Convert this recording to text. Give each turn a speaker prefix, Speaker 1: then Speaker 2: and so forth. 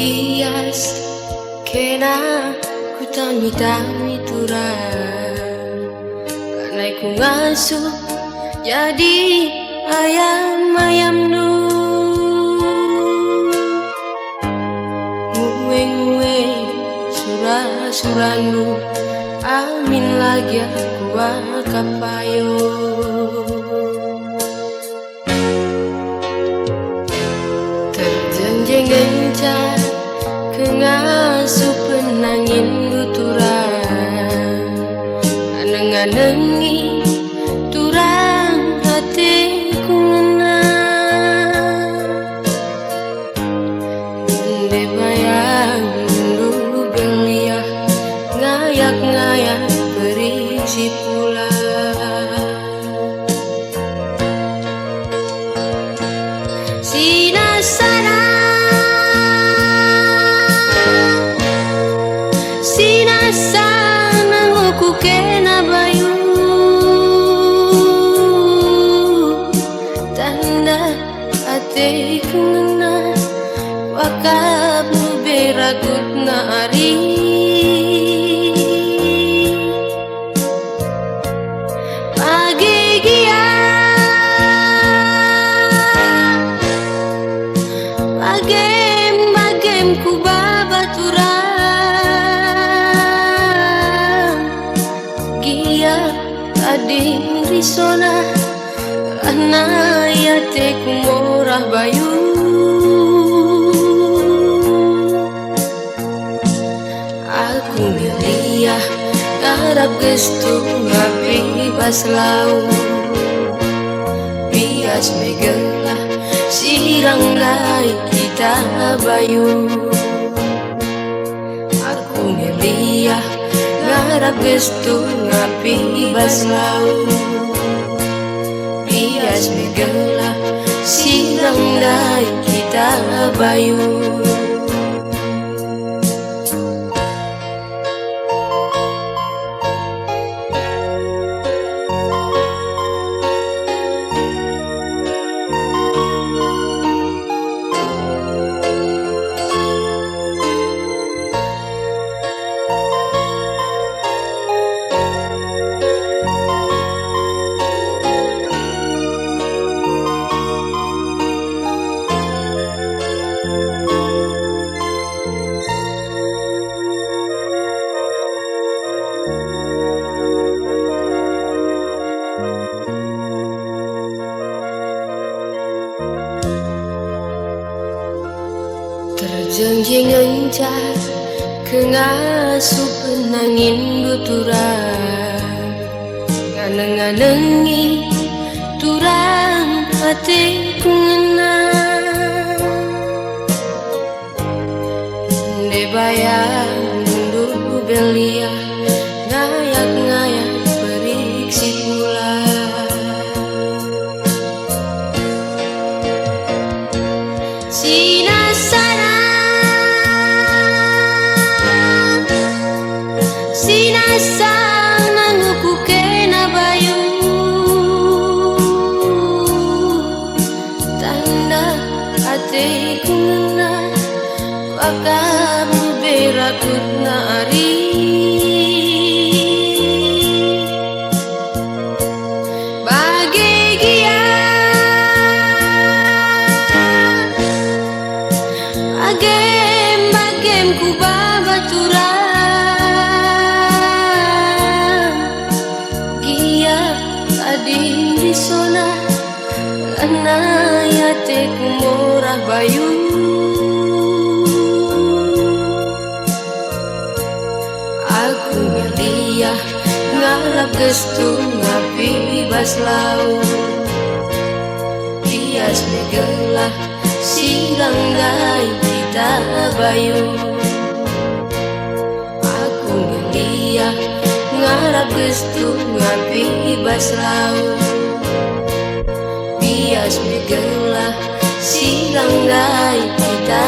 Speaker 1: bias kena kutami-tami turang karena ku ngasuh jadi ayam-ayam nu nguwe-nguwe surah-surahmu amin lagi aku kapayo terjenjeng gencar kengasuh penangin guturang aneng-anengi turang hatiku ngenang de bayang dulu beliah ngayak-ngayak berisi pula sinasana nguku kena bayu tanda hatiku ngena wakab nu beragut na ari pagigia bagem ku babaturang gia ading risona anaya teku morah bayu aku ngeliah garap gestu ngapi pas lau bias megelah sirang lai kita bayu aku ngeliah garap gestu ngapi pas lau bias megelah sirang lai kita bayu terjenjeng encar kengasuh penangin guturang nganeng-nganengi turang hatiku ngenang de bayang dulu beliah ngayak-ngayak beriksi pula sinasana nguku kena bayu tanda hatiku ngena wakab beragut na ari bagigia bagem ku babaturang ading risona anaya teku morah bayu aku ngeliah ngarap gestu ngapi bas lau bias megelah sirang gai kita bayu aku ngeliah ngarap gestu ngapi bas lau bias megelah sirang gai kita